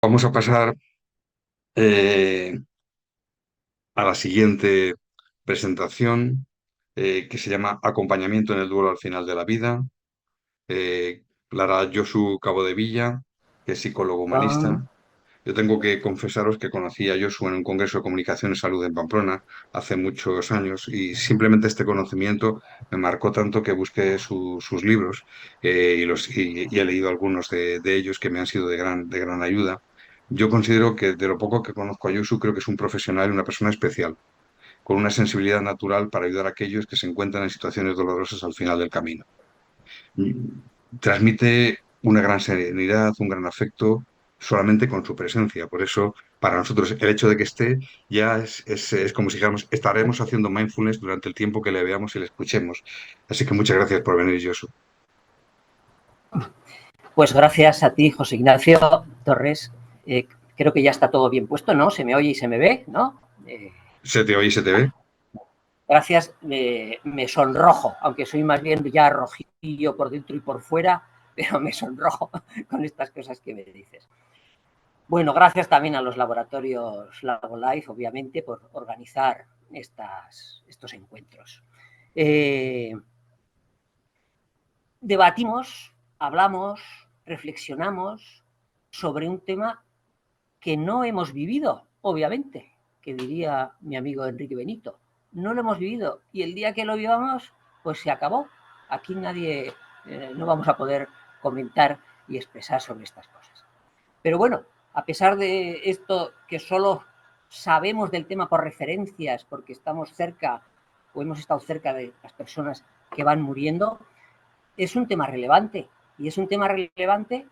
Vamos a pasar eh, a la siguiente presentación, que se llama Acompañamiento en el duelo al final de la vida. La hará Josu Cabo de Villa, que es psicólogo humanista. Ah, Yo tengo que confesaros que conocí a Josu en un congreso de comunicación y salud en Pamplona hace muchos años y simplemente este conocimiento me marcó tanto que busqué sus libros, y he leído algunos de ellos que me han sido de gran ayuda. Yo considero que de lo poco que conozco a Josu, creo que es un profesional y una persona especial, con una sensibilidad natural para ayudar a aquellos que se encuentran en situaciones dolorosas al final del camino. Transmite una gran serenidad, un gran afecto, solamente con su presencia. Por eso, para nosotros, el hecho de que esté ya es como si dijéramos, estaremos haciendo mindfulness durante el tiempo que le veamos y le escuchemos. Así que muchas gracias por venir, Josu. pues gracias a ti, José Ignacio Torres. Creo que ya está todo bien puesto, ¿no? Se me oye y se me ve, ¿no? ¿Se te oye y se te ve? Gracias, me sonrojo, aunque soy más bien ya rojillo por dentro y por fuera, pero me sonrojo con estas cosas que me dices. Bueno, gracias también a los laboratorios LaboLife, obviamente, por organizar estos encuentros. Eh, Debatimos, hablamos, reflexionamos sobre un tema que no hemos vivido, obviamente, que diría mi amigo Enrique Benito. No lo hemos vivido y el día que lo vivamos, pues se acabó. Aquí nadie, no vamos a poder comentar y expresar sobre estas cosas. Pero bueno, a pesar de esto que solo sabemos del tema por referencias, porque estamos cerca o hemos estado cerca de las personas que van muriendo, es un tema relevante. Y es un tema relevante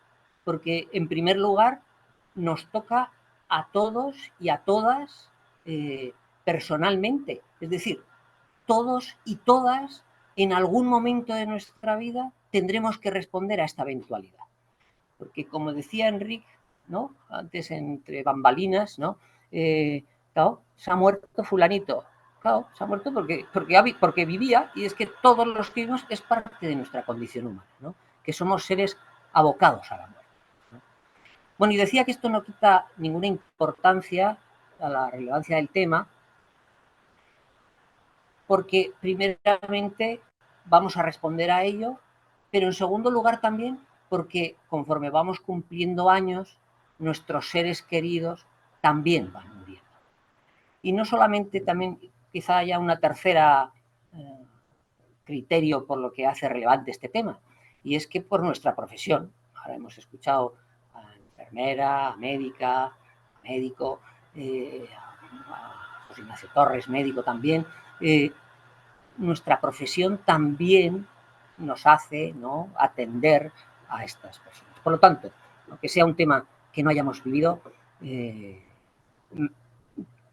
porque, en primer lugar, nos toca a todos y a todas personalmente. Es decir, todos y todas en algún momento de nuestra vida tendremos que responder a esta eventualidad. Porque, como decía Enrique, ¿no? Antes entre bambalinas, ¿no? Claro, se ha muerto fulanito. Claro, se ha muerto porque vivía, y es que todos los que vivimos es parte de nuestra condición humana, ¿no? Que somos seres abocados a la muerte, ¿no? Bueno, y decía que esto no quita ninguna importancia a la relevancia del tema, porque primeramente vamos a responder a ello, pero en segundo lugar también porque conforme vamos cumpliendo años, nuestros seres queridos también van muriendo. Y no solamente, también quizá haya una tercera criterio por lo que hace relevante este tema, y es que por nuestra profesión, ahora hemos escuchado a enfermera, a médica, a médico, a José Ignacio Torres, médico también, nuestra profesión también nos hace, ¿no?, atender a estas personas. Por lo tanto, aunque sea un tema que no hayamos vivido, es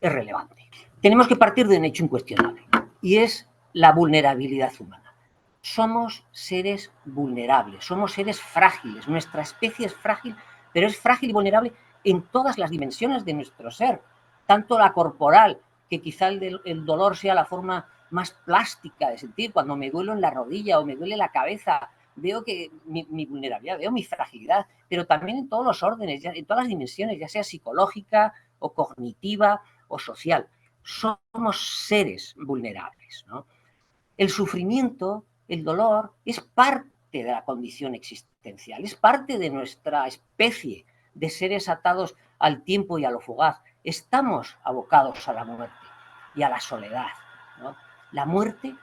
relevante. Tenemos que partir de un hecho incuestionable, y es la vulnerabilidad humana. Somos seres vulnerables, somos seres frágiles, nuestra especie es frágil, pero es frágil y vulnerable en todas las dimensiones de nuestro ser, tanto la corporal, que quizá el dolor sea la forma más plástica de sentir. Cuando me duelo en la rodilla o me duele la cabeza, veo que mi vulnerabilidad, veo mi fragilidad, pero también en todos los órdenes, en todas las dimensiones, ya sea psicológica o cognitiva o social. Somos seres vulnerables, ¿no? El sufrimiento, el dolor, es parte de la condición existencial, es parte de nuestra especie de seres atados al tiempo y a lo fugaz. Estamos abocados a la muerte y a la soledad, ¿no? La muerte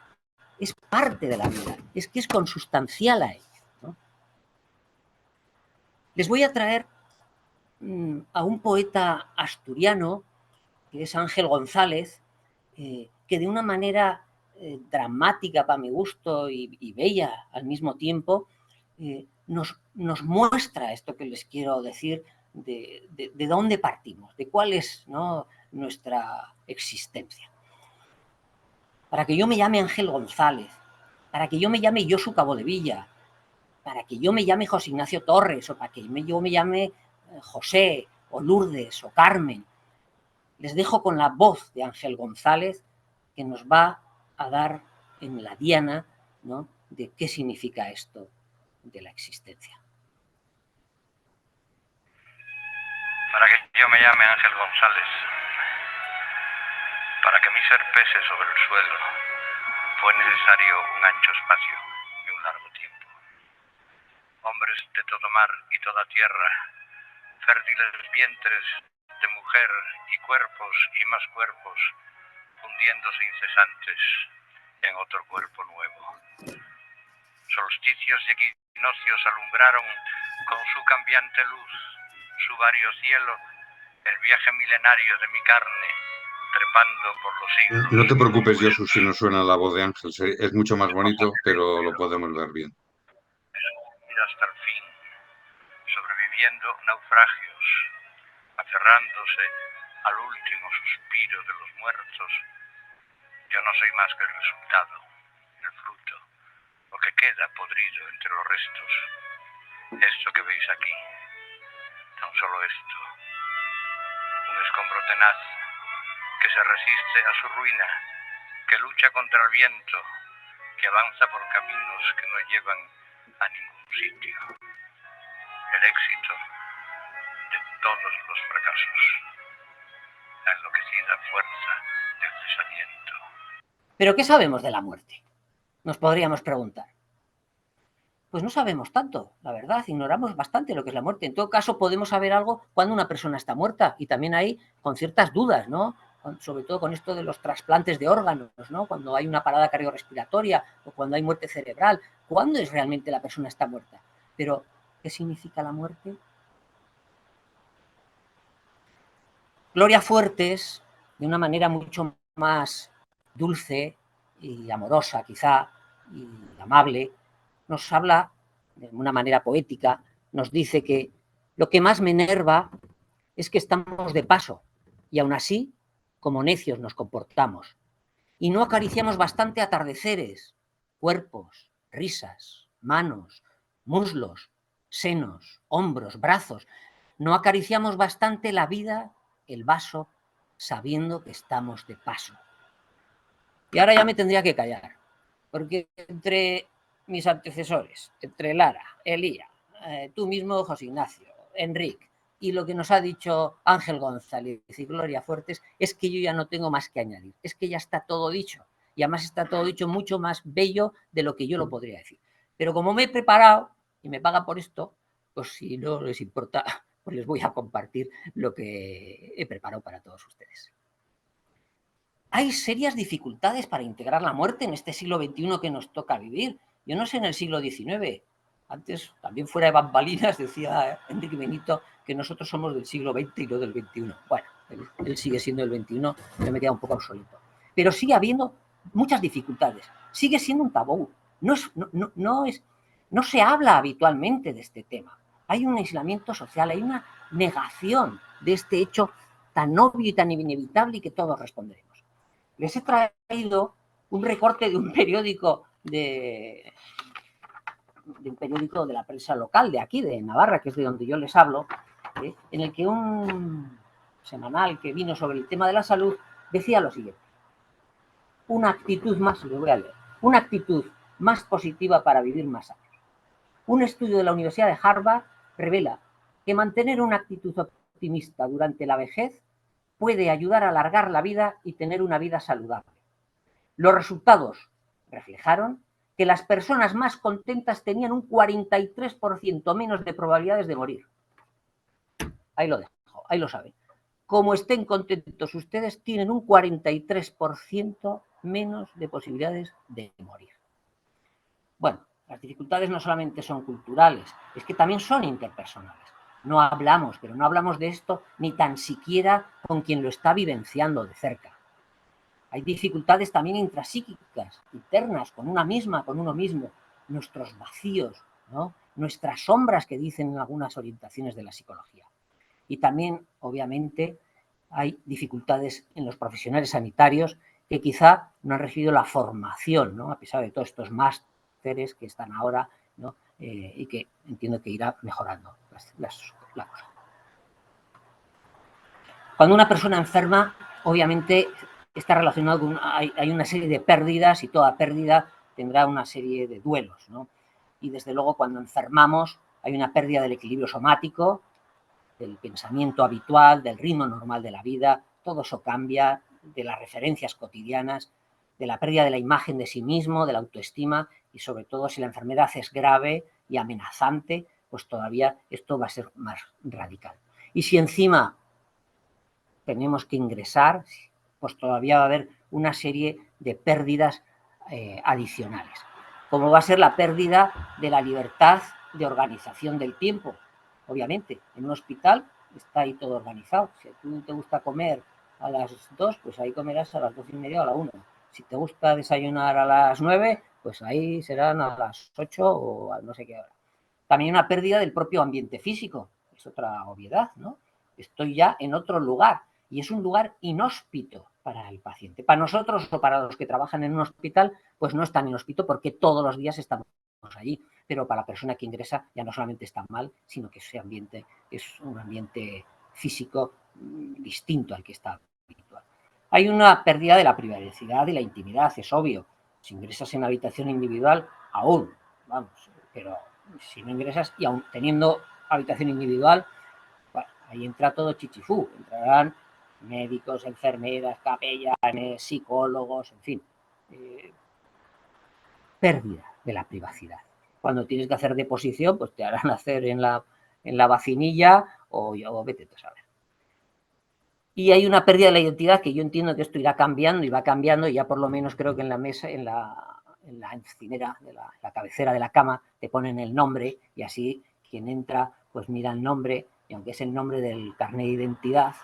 es parte de la vida, es que es consustancial a ella, ¿no? Les voy a traer a un poeta asturiano, que es Ángel González, que de una manera dramática para mi gusto y bella al mismo tiempo, nos muestra esto que les quiero decir, de dónde partimos, de cuál es, ¿no?, nuestra existencia. Para que yo me llame Ángel González, para que yo me llame Josu Cabo de Villa, para que yo me llame José Ignacio Torres, o para que yo me llame José, o Lourdes, o Carmen, les dejo con la voz de Ángel González, que nos va a dar en la diana, ¿no?, de qué significa esto de la existencia. Yo me llame Ángel González. Para que mi ser pese sobre el suelo, fue necesario un ancho espacio y un largo tiempo. Hombres de todo mar y toda tierra, fértiles vientres de mujer y cuerpos y más cuerpos, fundiéndose incesantes en otro cuerpo nuevo. Solsticios y equinoccios alumbraron con su cambiante luz, su vario cielo, el viaje milenario de mi carne, trepando por los siglos. No te preocupes, Josu, si no suena la voz de Ángel. Es mucho más bonito, pero lo podemos ver bien. Ir hasta el fin, sobreviviendo naufragios, aferrándose al último suspiro de los muertos. Yo no soy más que el resultado, el fruto, lo que queda podrido entre los restos. Esto que veis aquí, tan solo esto, un escombro tenaz que se resiste a su ruina, que lucha contra el viento, que avanza por caminos que no llevan a ningún sitio. El éxito de todos los fracasos, la enloquecida fuerza del desaliento. ¿Pero qué sabemos de la muerte? Nos podríamos preguntar. Pues no sabemos tanto, la verdad, ignoramos bastante lo que es la muerte. En todo caso, podemos saber algo cuando una persona está muerta y también ahí con ciertas dudas, ¿no? Sobre todo con esto de los trasplantes de órganos, ¿no? Cuando hay una parada cardiorrespiratoria o cuando hay muerte cerebral. ¿Cuándo es realmente la persona está muerta? Pero, ¿qué significa la muerte? Gloria Fuertes, de una manera mucho más dulce y amorosa, quizá, y amable, nos habla de una manera poética, nos dice que lo que más me enerva es que estamos de paso y aún así, como necios nos comportamos. Y no acariciamos bastante atardeceres, cuerpos, risas, manos, muslos, senos, hombros, brazos. No acariciamos bastante la vida, el vaso, sabiendo que estamos de paso. Y ahora ya me tendría que callar, porque entre mis antecesores, entre Lara, Elía, tú mismo, José Ignacio, Enrique, y lo que nos ha dicho Ángel González y Gloria Fuertes, es que yo ya no tengo más que añadir, es que ya está todo dicho, y además está todo dicho mucho más bello de lo que yo lo podría decir. Pero como me he preparado y me pagan por esto, pues si no les importa, pues les voy a compartir lo que he preparado para todos ustedes. Hay serias dificultades para integrar la muerte en este siglo XXI que nos toca vivir. Yo no sé en el siglo XIX. Antes, también fuera de bambalinas, decía Enrique Benito que nosotros somos del siglo XX y no del XXI. Bueno, él sigue siendo del XXI, yo me queda un poco obsoleto. Pero sigue habiendo muchas dificultades. Sigue siendo un tabú. No se habla habitualmente de este tema. Hay un aislamiento social, hay una negación de este hecho tan obvio y tan inevitable y que todos responderemos. Les he traído un recorte de un periódico de la prensa local de aquí, de Navarra, que es de donde yo les hablo, en el que un semanal que vino sobre el tema de la salud decía lo siguiente: una actitud más, lo voy a leer, una actitud más positiva para vivir más años. Un estudio de la Universidad de Harvard revela que mantener una actitud optimista durante la vejez puede ayudar a alargar la vida y tener una vida saludable. Los resultados reflejaron que las personas más contentas tenían un 43% menos de probabilidades de morir. Ahí lo dejo, ahí lo saben. Como estén contentos ustedes, tienen un 43% menos de posibilidades de morir. Bueno, las dificultades no solamente son culturales, es que también son interpersonales. No hablamos, pero no hablamos de esto ni tan siquiera con quien lo está vivenciando de cerca. Hay dificultades también intrapsíquicas, internas, con una misma, con uno mismo. Nuestros vacíos, ¿no? Nuestras sombras que dicen en algunas orientaciones de la psicología. Y también, obviamente, hay dificultades en los profesionales sanitarios que quizá no han recibido la formación, ¿no? A pesar de todos estos másteres que están ahora, ¿no? Y que entiendo que irá mejorando la cosa. Cuando una persona enferma, obviamente está relacionado con hay una serie de pérdidas y toda pérdida tendrá una serie de duelos, ¿no? Y desde luego cuando enfermamos hay una pérdida del equilibrio somático, del pensamiento habitual, del ritmo normal de la vida. Todo eso cambia, de las referencias cotidianas, de la pérdida de la imagen de sí mismo, de la autoestima, y sobre todo si la enfermedad es grave y amenazante, pues todavía esto va a ser más radical. Y si encima tenemos que ingresar, pues todavía va a haber una serie de pérdidas adicionales, como va a ser la pérdida de la libertad de organización del tiempo. Obviamente, en un hospital está ahí todo organizado. Si a ti te gusta comer a las 2, pues ahí comerás a las 2:30 o a la 1. Si te gusta desayunar a las 9, pues ahí serán a las 8 o a no sé qué hora. También una pérdida del propio ambiente físico, es otra obviedad, ¿no? Estoy ya en otro lugar y es un lugar inhóspito para el paciente. Para nosotros o para los que trabajan en un hospital, pues no es tan inhóspito porque todos los días estamos allí, pero para la persona que ingresa ya no solamente está mal, sino que ese ambiente es un ambiente físico distinto al que está habitual. Hay una pérdida de la privacidad y la intimidad, es obvio. Si ingresas en una habitación individual, aún, vamos, pero si no ingresas y aún teniendo habitación individual, bueno, ahí entra todo chichifú, entrarán médicos, enfermeras, capellanes, psicólogos, en fin, pérdida de la privacidad. Cuando tienes que hacer deposición, pues te harán hacer en la vacinilla o vete a saber. Y hay una pérdida de la identidad que yo entiendo que esto irá cambiando y va cambiando, y ya por lo menos creo que en la mesa, en la encimera, la cabecera de la cama, te ponen el nombre y así quien entra pues mira el nombre, y aunque es el nombre del carnet de identidad,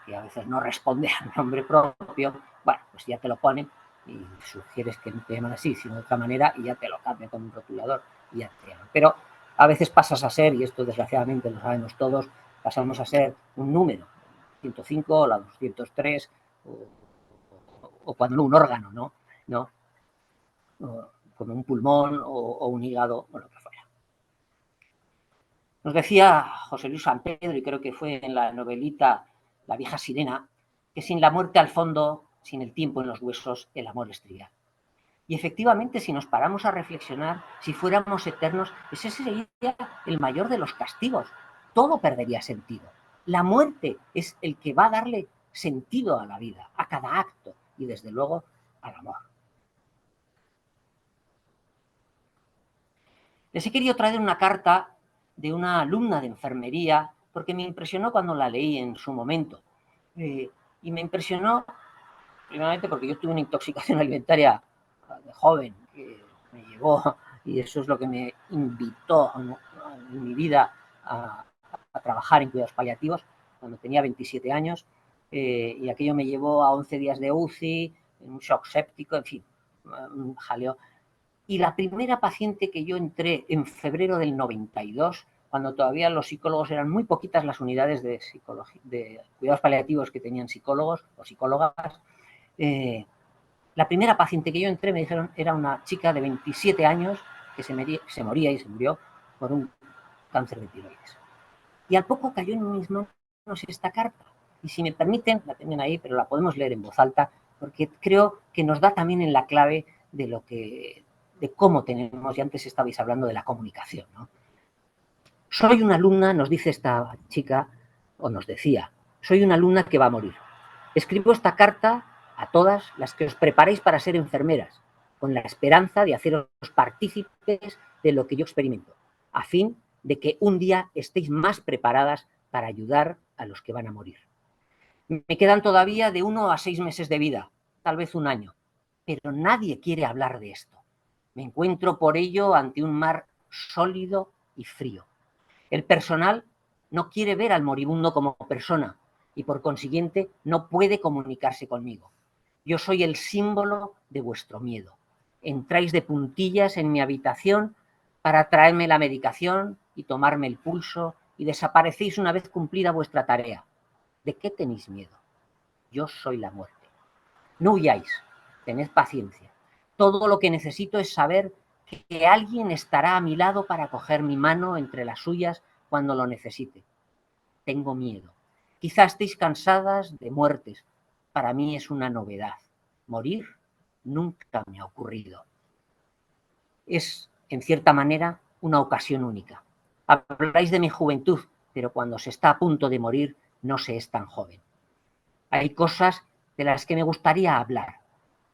que a veces no responde al nombre propio, bueno, pues ya te lo ponen y sugieres que no te llaman así, sino de otra manera, y ya te lo cambian con un rotulador y ya te llaman. Pero a veces pasas a ser, y esto desgraciadamente lo sabemos todos, pasamos a ser un número, 105, la 203, o cuando un órgano, ¿no? Como un pulmón o un hígado, o lo que fuera. Nos decía José Luis San Pedro, y creo que fue en la novelita La vieja sirena, que sin la muerte al fondo, sin el tiempo en los huesos, el amor es trivial. Y efectivamente, si nos paramos a reflexionar, si fuéramos eternos, ese sería el mayor de los castigos. Todo perdería sentido. La muerte es el que va a darle sentido a la vida, a cada acto y, desde luego, al amor. Les he querido traer una carta de una alumna de enfermería porque me impresionó cuando la leí en su momento. Y me impresionó, primeramente, porque yo tuve una intoxicación alimentaria de joven que me llevó, y eso es lo que me invitó en mi vida a trabajar en cuidados paliativos cuando tenía 27 años, y aquello me llevó a 11 días de UCI, un shock séptico, en fin, un jaleo. Y la primera paciente que yo entré en febrero del 92, cuando todavía los psicólogos eran muy poquitas las unidades de cuidados paliativos que tenían psicólogos o psicólogas, la primera paciente que yo entré, me dijeron, era una chica de 27 años que se moría y se murió por un cáncer de tiroides. Y al poco cayó en mis manos esta carta. Y si me permiten, la tienen ahí, pero la podemos leer en voz alta, porque creo que nos da también en la clave de cómo tenemos, y antes estabais hablando de la comunicación, ¿no? Soy una alumna, nos dice esta chica, o nos decía, soy una alumna que va a morir. Escribo esta carta a todas las que os preparéis para ser enfermeras, con la esperanza de haceros partícipes de lo que yo experimento, a fin de que un día estéis más preparadas para ayudar a los que van a morir. Me quedan todavía de 1 a 6 meses de vida, tal vez un año, pero nadie quiere hablar de esto. Me encuentro por ello ante un mar sólido y frío. El personal no quiere ver al moribundo como persona y, por consiguiente, no puede comunicarse conmigo. Yo soy el símbolo de vuestro miedo. Entráis de puntillas en mi habitación para traerme la medicación y tomarme el pulso, y desaparecéis una vez cumplida vuestra tarea. ¿De qué tenéis miedo? Yo soy la muerte. No huyáis, tened paciencia. Todo lo que necesito es saber que alguien estará a mi lado para coger mi mano entre las suyas cuando lo necesite. Tengo miedo. Quizás estéis cansadas de muertes. Para mí es una novedad. Morir nunca me ha ocurrido. Es, en cierta manera, una ocasión única. Habláis de mi juventud, pero cuando se está a punto de morir no se es tan joven. Hay cosas de las que me gustaría hablar,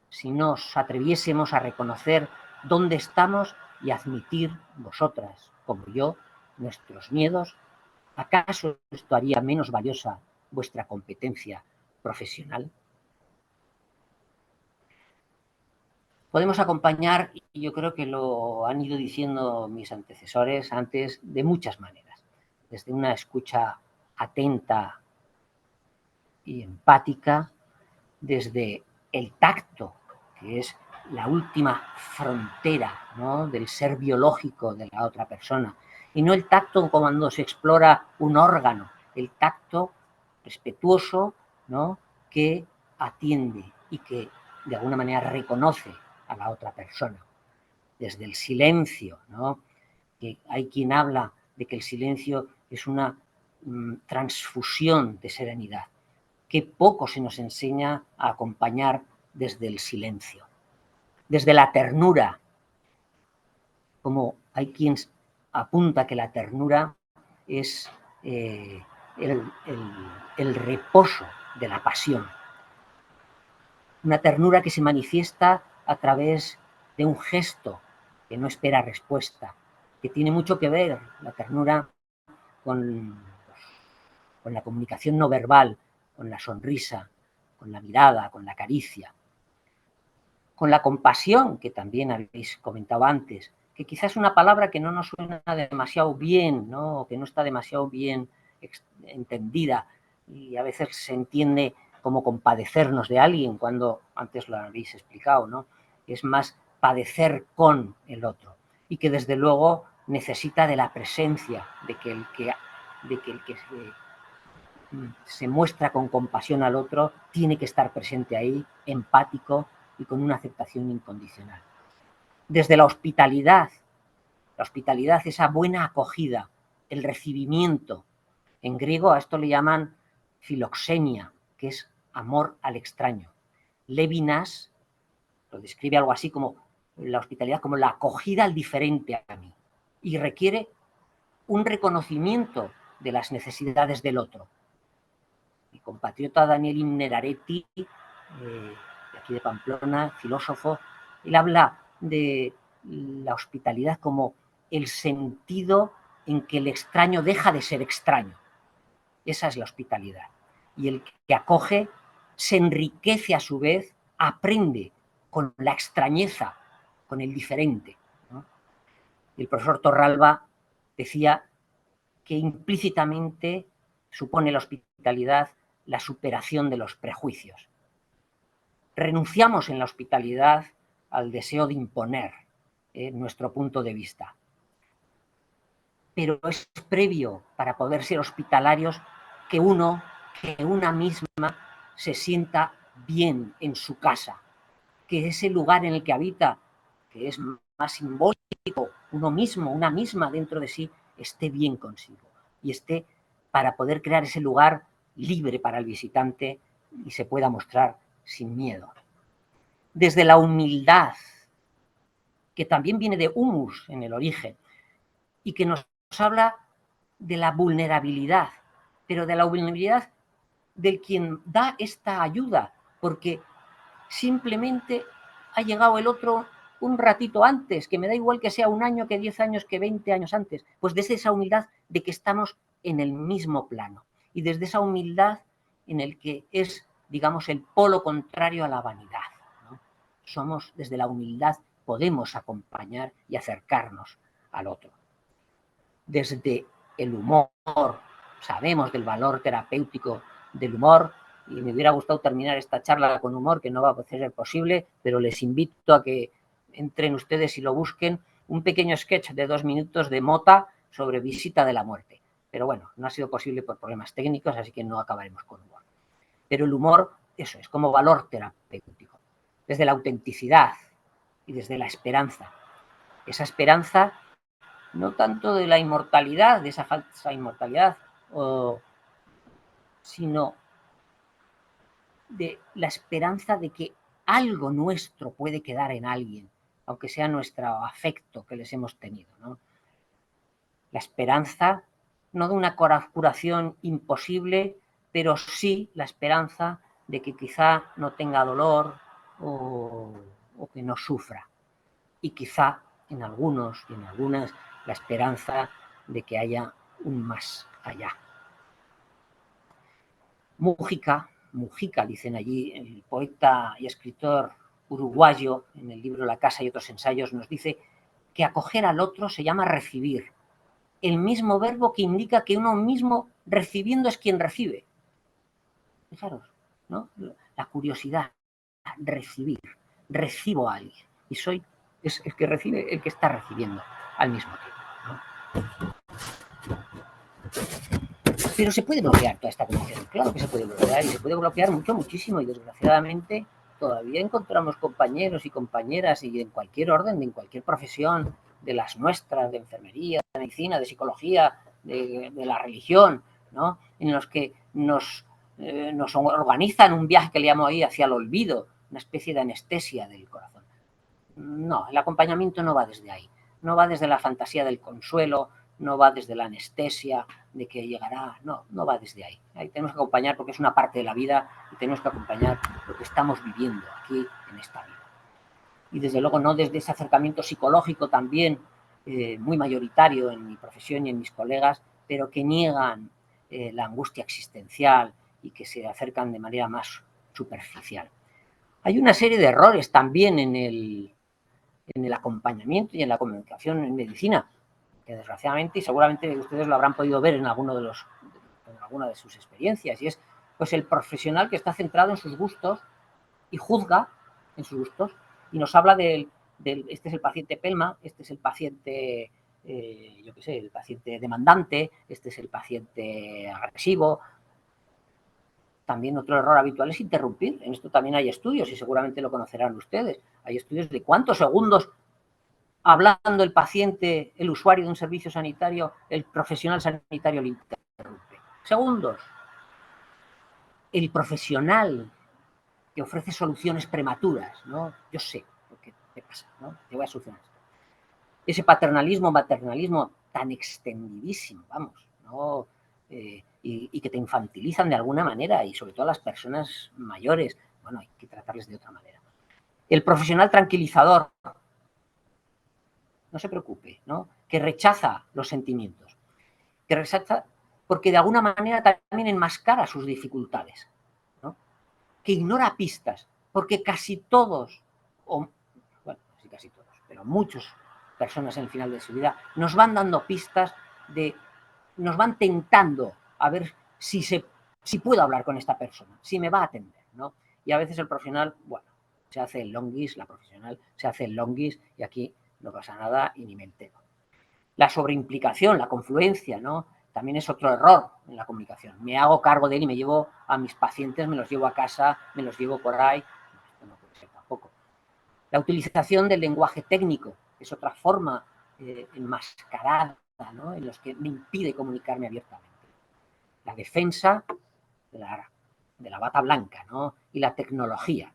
si nos atreviésemos a reconocer dónde estamos y admitir, vosotras como yo, nuestros miedos. ¿Acaso esto haría menos valiosa vuestra competencia profesional? Podemos acompañar, y yo creo que lo han ido diciendo mis antecesores antes, de muchas maneras. Desde una escucha atenta y empática, desde el tacto, que es la última frontera, ¿no?, del ser biológico de la otra persona, y no el tacto cuando se explora un órgano, el tacto respetuoso, ¿no?, que atiende y que de alguna manera reconoce a la otra persona. Desde el silencio, ¿no?, que hay quien habla de que el silencio es una transfusión de serenidad. Qué poco se nos enseña a acompañar desde el silencio. Desde la ternura, como hay quien apunta que la ternura es el reposo de la pasión. Una ternura que se manifiesta a través de un gesto que no espera respuesta, que tiene mucho que ver la ternura con la comunicación no verbal, con la sonrisa, con la mirada, con la caricia, con la compasión, que también habéis comentado antes, que quizás es una palabra que no nos suena demasiado bien, ¿no?, que no está demasiado bien entendida, y a veces se entiende como compadecernos de alguien, cuando antes lo habéis explicado, ¿no?, es más padecer con el otro, y que desde luego necesita de la presencia, de que el que se muestra con compasión al otro tiene que estar presente ahí, empático y con una aceptación incondicional. Desde la hospitalidad, esa buena acogida, el recibimiento. En griego a esto le llaman filoxenia, que es amor al extraño. Levinas lo describe algo así como la hospitalidad como la acogida al diferente a mí, y requiere un reconocimiento de las necesidades del otro. Mi compatriota Daniel Innerarity, de aquí de Pamplona, filósofo, él habla de la hospitalidad como el sentido en que el extraño deja de ser extraño. Esa es la hospitalidad. Y el que acoge se enriquece a su vez, aprende con la extrañeza, con el diferente, ¿no? Y el profesor Torralba decía que implícitamente supone la hospitalidad la superación de los prejuicios. Renunciamos en la hospitalidad al deseo de imponer nuestro punto de vista. Pero es previo para poder ser hospitalarios que una misma se sienta bien en su casa, que ese lugar en el que habita, que es más simbólico, uno mismo, una misma dentro de sí, esté bien consigo y esté para poder crear ese lugar libre para el visitante y se pueda mostrar sin miedo. Desde la humildad, que también viene de humus en el origen, y que nos habla de la vulnerabilidad, pero de la vulnerabilidad del quien da esta ayuda, porque simplemente ha llegado el otro un ratito antes, que me da igual que sea un año, que 10 años, que 20 años antes, pues desde esa humildad de que estamos en el mismo plano, y desde esa humildad en el que es, digamos, el polo contrario a la vanidad, ¿no? Somos, desde la humildad, podemos acompañar y acercarnos al otro. Desde el humor, sabemos del valor terapéutico del humor, y me hubiera gustado terminar esta charla con humor, que no va a ser posible, pero les invito a que entren ustedes y lo busquen, un pequeño sketch de 2 minutos de Mota sobre Visita de la Muerte. Pero bueno, no ha sido posible por problemas técnicos, así que no acabaremos con humor. Pero el humor, eso es, como valor terapéutico, desde la autenticidad y desde la esperanza. Esa esperanza no tanto de la inmortalidad, de esa falsa inmortalidad, sino de la esperanza de que algo nuestro puede quedar en alguien, aunque sea nuestro afecto que les hemos tenido, ¿no? La esperanza no de una curación imposible, pero sí la esperanza de que quizá no tenga dolor o que no sufra. Y quizá en algunos y en algunas la esperanza de que haya un más allá. Mujica, dicen allí, el poeta y escritor uruguayo, en el libro La casa y otros ensayos, nos dice que acoger al otro se llama recibir, el mismo verbo que indica que uno mismo recibiendo es quien recibe. Fijaros, ¿no? La curiosidad, recibir, recibo a alguien y soy es el que recibe, el que está recibiendo al mismo tiempo, ¿no? Pero se puede bloquear toda esta condición, claro que se puede bloquear y se puede bloquear muchísimo y desgraciadamente todavía encontramos compañeros y compañeras y en cualquier orden, en cualquier profesión de las nuestras, de enfermería, de medicina, de psicología, de la religión, ¿no? En los que nos organizan un viaje que le llamo ahí hacia el olvido, una especie de anestesia del corazón. No, el acompañamiento no va desde ahí, no va desde la fantasía del consuelo, no va desde la anestesia de que llegará, no va desde ahí. Ahí tenemos que acompañar porque es una parte de la vida y tenemos que acompañar lo que estamos viviendo aquí en esta vida. Y desde luego no desde ese acercamiento psicológico también muy mayoritario en mi profesión y en mis colegas, pero que niegan la angustia existencial y que se acercan de manera más superficial. Hay una serie de errores también en el acompañamiento y en la comunicación en medicina, que desgraciadamente, y seguramente ustedes lo habrán podido ver en alguna de sus experiencias, y es pues el profesional que está centrado en sus gustos y juzga en sus gustos y nos habla del este es el paciente pelma, este es el paciente, yo qué sé, el paciente demandante, este es el paciente agresivo. También otro error habitual es interrumpir. En esto también hay estudios y seguramente lo conocerán ustedes. Hay estudios de cuántos segundos hablando el paciente, el usuario de un servicio sanitario, el profesional sanitario le interrumpe. Segundos. El profesional que ofrece soluciones prematuras, ¿no? Yo sé lo que te pasa, ¿no? Te voy a solucionar esto. Ese paternalismo, maternalismo tan extendidísimo, vamos, ¿no? Y que te infantilizan de alguna manera y sobre todo a las personas mayores, bueno, hay que tratarles de otra manera. El profesional tranquilizador, no se preocupe, ¿no? Que rechaza los sentimientos, que rechaza porque de alguna manera también enmascara sus dificultades, ¿no? Que ignora pistas, porque casi todos, o bueno, sí casi todos, pero muchas personas en el final de su vida nos van dando pistas nos van tentando a ver si puedo hablar con esta persona, si me va a atender, ¿no? Y a veces el profesional, bueno, se hace el longuis, la profesional se hace el longuis y aquí no pasa nada y ni me entero. La sobreimplicación, la confluencia, ¿no? También es otro error en la comunicación. Me hago cargo de él y me llevo a mis pacientes, me los llevo a casa, me los llevo por ahí. Esto no puede ser tampoco. La utilización del lenguaje técnico es otra forma enmascarada, ¿no? En los que me impide comunicarme abiertamente. La defensa de la bata blanca, ¿no? Y la tecnología.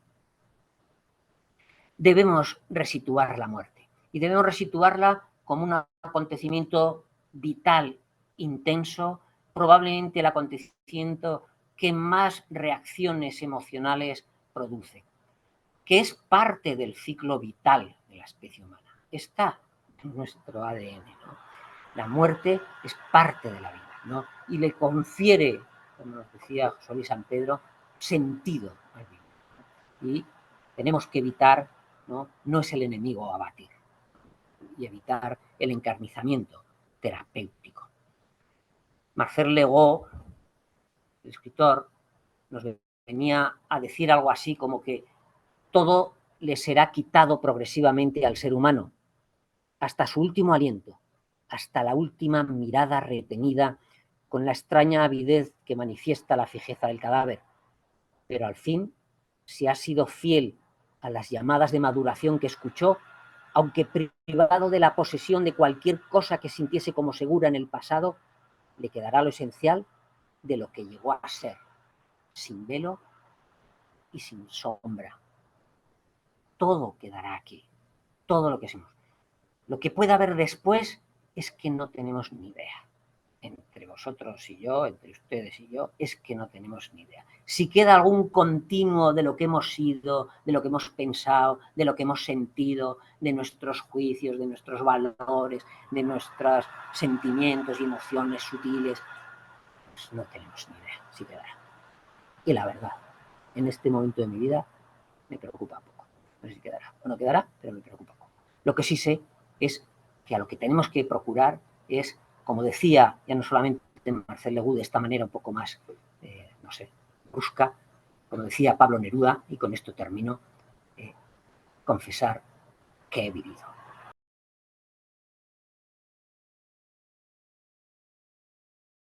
Debemos resituar la muerte y debemos resituarla como un acontecimiento vital, intenso, probablemente el acontecimiento que más reacciones emocionales produce, que es parte del ciclo vital de la especie humana. Está en nuestro ADN, ¿no? La muerte es parte de la vida, ¿no? Y le confiere, como nos decía José Luis San Pedro, sentido al vivir. Y tenemos que evitar, no es el enemigo a abatir, y evitar el encarnizamiento terapéutico. Marcel Legault, el escritor, nos venía a decir algo así como que todo le será quitado progresivamente al ser humano, hasta su último aliento, hasta la última mirada retenida con la extraña avidez que manifiesta la fijeza del cadáver. Pero al fin, si ha sido fiel a las llamadas de maduración que escuchó, aunque privado de la posesión de cualquier cosa que sintiese como segura en el pasado, le quedará lo esencial de lo que llegó a ser, sin velo y sin sombra. Todo quedará aquí, todo lo que somos. Lo que pueda haber después es que no tenemos ni idea. entre vosotros y yo, entre ustedes y yo, es que no tenemos ni idea. Si queda algún continuo de lo que hemos sido, de lo que hemos pensado, de lo que hemos sentido, de nuestros juicios, de nuestros valores, de nuestros sentimientos y emociones sutiles, pues no tenemos ni idea si quedará. Y la verdad, en este momento de mi vida me preocupa poco. No sé si quedará o no quedará, pero me preocupa poco. Lo que sí sé es que a lo que tenemos que procurar es, como decía ya no solamente Marcel Legout de esta manera un poco más, no sé, brusca, como decía Pablo Neruda, y con esto termino, confesar que he vivido.